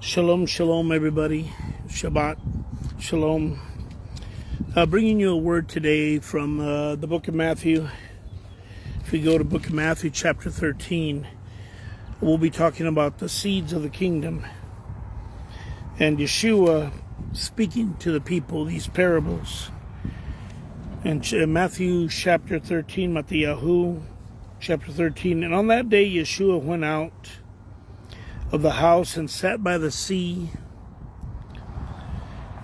Shalom, shalom, everybody. Shabbat, shalom. Bringing you a word today from the book of Matthew. If we go to book of Matthew, chapter 13, we'll be talking about the seeds of the kingdom. And Yeshua speaking to the people, these parables. And Matthew chapter 13, Matthew chapter 13. And on that day, Yeshua went out of the house and sat by the sea,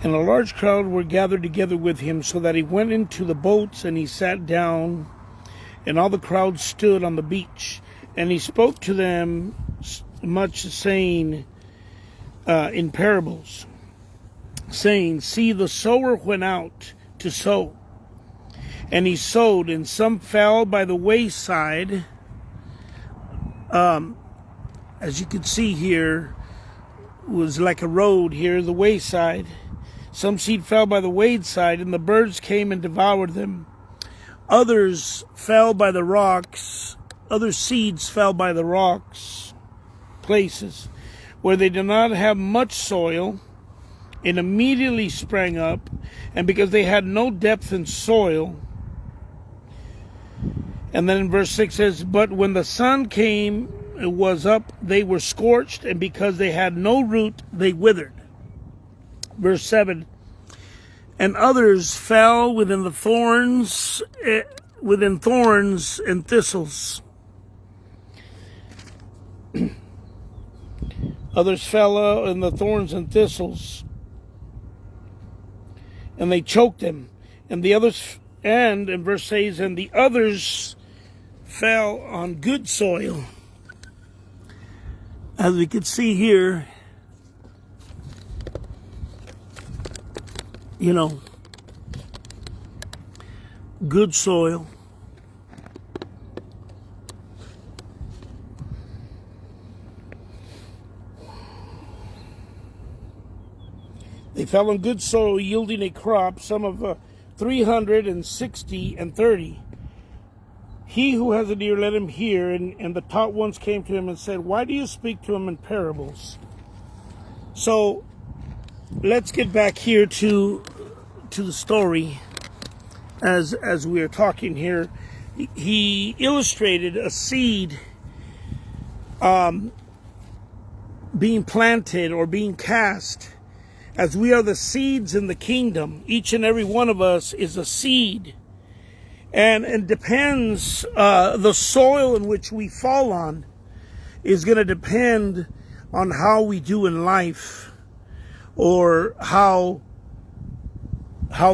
and a large crowd were gathered together with him, so that he went into the boats and he sat down, and all the crowd stood on the beach. And he spoke to them much, saying in parables, saying, See, the sower went out to sow, and he sowed, and some fell by the wayside. As you can see here, was like a road here, the wayside. Some seed fell by the wayside, and the birds came and devoured them. Others fell by the rocks. Other seeds fell by the rocks, places where they did not have much soil, and immediately sprang up. And because they had no depth in soil. And then in verse 6 says, But when the sun came, it was up, they were scorched, and because they had no root, they withered. Verse 7, and others fell within thorns and thistles. Others fell in the thorns and thistles, and they choked them. And the others, and in verse 8, and the others fell on good soil. As we can see here, good soil. They fell on good soil, yielding a crop, some of 360 and 30. He who has an ear, let him hear. And the taught ones came to him and said, Why do you speak to him in parables? So let's get back here to the story as we are talking here. He illustrated a seed being planted or being cast. As we are the seeds in the kingdom, each and every one of us is a seed. And it depends, the soil in which we fall on is going to depend on how we do in life, or how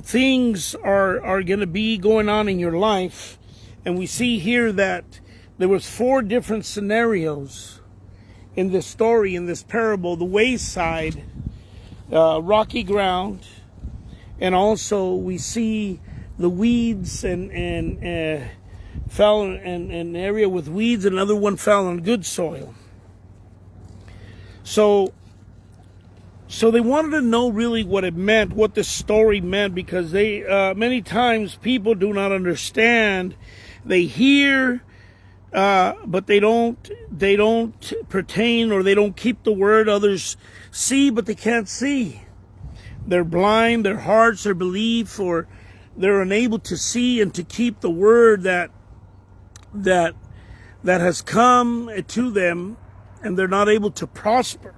things are going to be going on in your life. And we see here that there was 4 different scenarios in this story, in this parable: the wayside, rocky ground, and also we see the weeds and fell in an area with weeds, and another one fell on good soil. So they wanted to know really what it meant, what the story meant, because they many times people do not understand. They hear, but they don't pertain, or they don't keep the word. Others see, but they can't see. They're blind, their hearts, their belief, or they're unable to see and to keep the word that has come to them, and they're not able to prosper.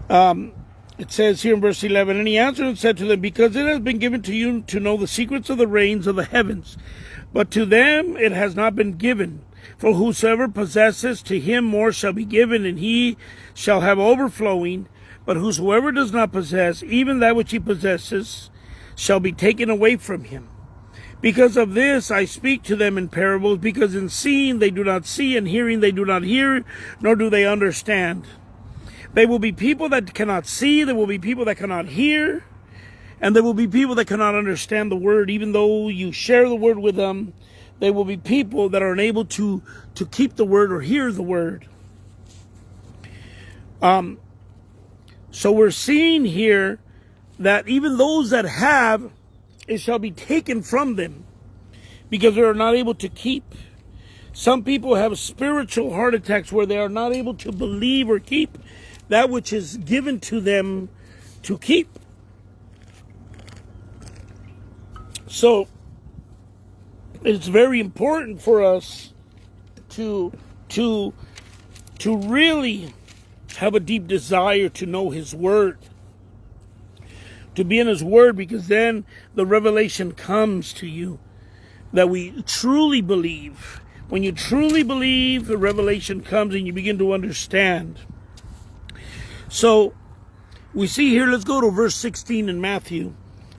It says here in verse 11, And he answered and said to them, Because it has been given to you to know the secrets of the reigns of the heavens, but to them it has not been given. For whosoever possesses, to him more shall be given, and he shall have overflowing. But whosoever does not possess, even that which he possesses, shall be taken away from him. Because of this I speak to them in parables, because in seeing they do not see, and hearing they do not hear, nor do they understand. There will be people that cannot see, there will be people that cannot hear, and there will be people that cannot understand the word. Even though you share the word with them, there will be people that are unable to keep the word or hear the word. So we're seeing here that even those that have, it shall be taken from them, because they are not able to keep. Some people have spiritual heart attacks where they are not able to believe or keep that which is given to them to keep. So it's very important for us to really have a deep desire to know His Word, to be in His Word, because then the revelation comes to you that we truly believe. When you truly believe, the revelation comes and you begin to understand. So we see here, let's go to verse 16 in Matthew.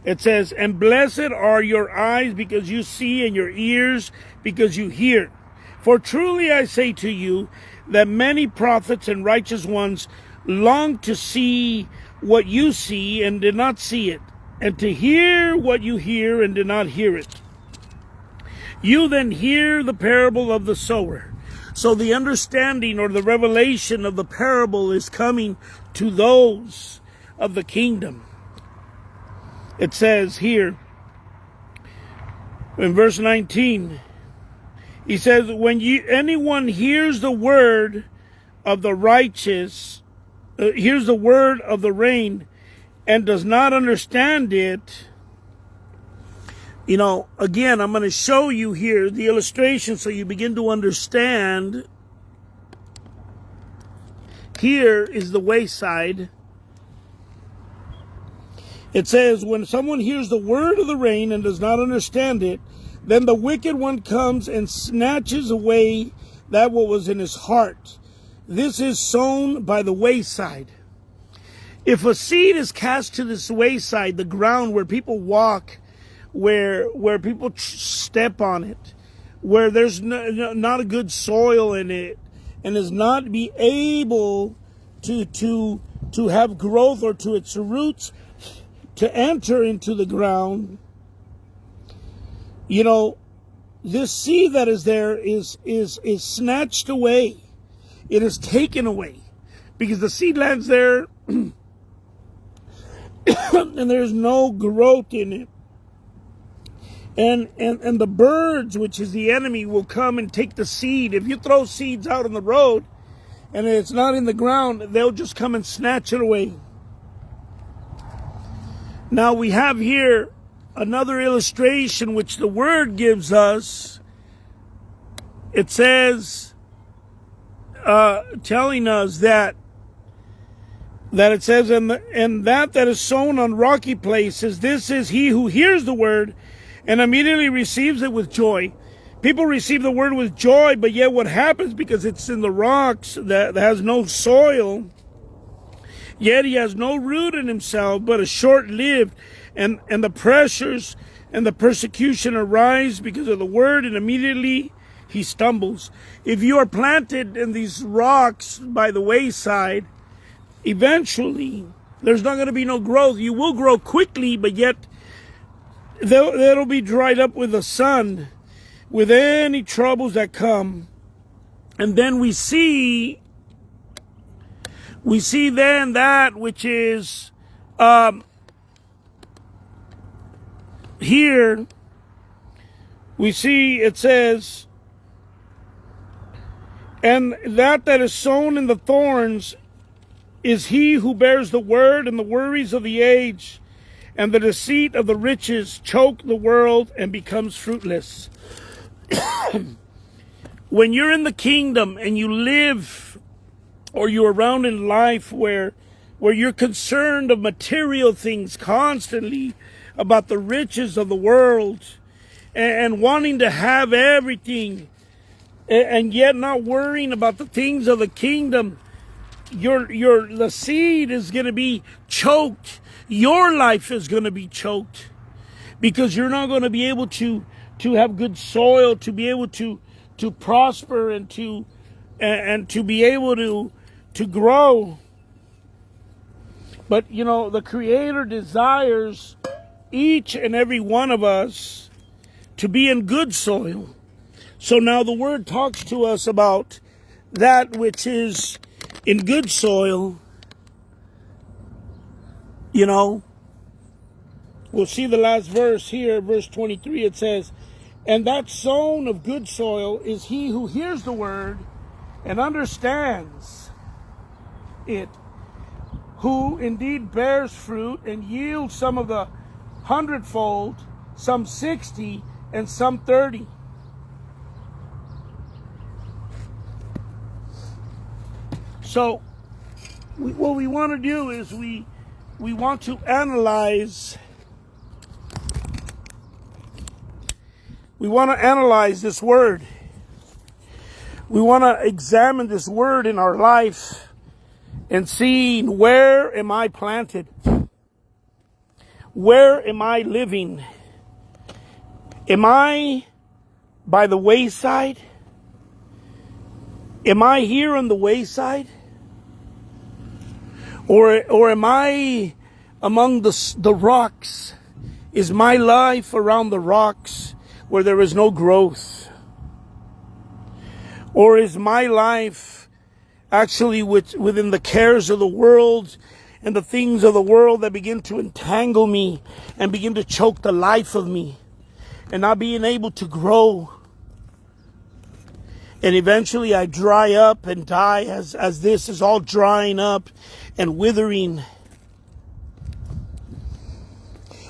It says, "And blessed are your eyes because you see, and your ears because you hear. For truly I say to you that many prophets and righteous ones longed to see what you see and did not see it, and to hear what you hear and did not hear it. You then hear the parable of the sower." So the understanding or the revelation of the parable is coming to those of the kingdom. It says here in verse 19, he says, "When anyone hears the word of the righteous, hears the word of the reign, and does not understand it," again, I'm going to show you here the illustration so you begin to understand. Here is the wayside. It says, "When someone hears the word of the reign and does not understand it, then the wicked one comes and snatches away that what was in his heart. This is sown by the wayside." If a seed is cast to this wayside, the ground where people walk, where people step on it, where there's not a good soil in it, and is not be able to have growth, or to its roots to enter into the ground, this seed that is there is snatched away. It is taken away because the seed lands there and there's no growth in it. And the birds, which is the enemy, will come and take the seed. If you throw seeds out on the road and it's not in the ground, they'll just come and snatch it away. Now we have here another illustration which the Word gives us. It says, telling us that it says, and that is sown on rocky places, this is he who hears the word and immediately receives it with joy. People receive the word with joy, but yet what happens, because it's in the rocks that has no soil, yet he has no root in himself, but is short-lived, and the pressures and the persecution arise because of the word, and immediately he stumbles. If you are planted in these rocks by the wayside, eventually there's not going to be no growth. You will grow quickly, but yet that'll be dried up with the sun, with any troubles that come. And then we see then that which is here. We see it says, and that is sown in the thorns is he who bears the word, and the worries of the age and the deceit of the riches choke the world and becomes fruitless. When you're in the kingdom and you live, or you're around in life where you're concerned of material things constantly, about the riches of the world, and wanting to have everything, and yet not worrying about the things of the kingdom, the seed is going to be choked. Your life is going to be choked, because you're not going to be able to have good soil, to be able to prosper, and to be able to grow. But the Creator desires each and every one of us to be in good soil. So now the Word talks to us about that which is in good soil. We'll see the last verse here, verse 23. It says, And that sown of good soil is he who hears the word and understands it, who indeed bears fruit and yields some of the 100-fold, some 60, and some 30. So what we want to do is we want to analyze. We want to analyze this word. We want to examine this word in our life and see, where am I planted? Where am I living? Am I by the wayside? Am I here on the wayside? Or am I among the rocks? Is my life around the rocks where there is no growth? Or is my life actually within the cares of the world and the things of the world that begin to entangle me and begin to choke the life of me, and not being able to grow? And eventually I dry up and die as this is all drying up and withering.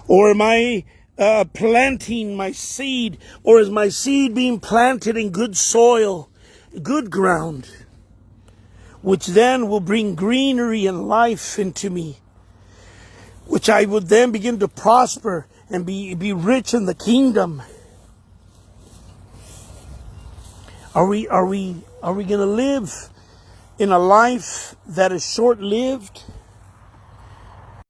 Or am I planting my seed, or is my seed being planted in good soil, good ground, which then will bring greenery and life into me, which I would then begin to prosper and be rich in the kingdom? Are we going to live in a life that is short-lived?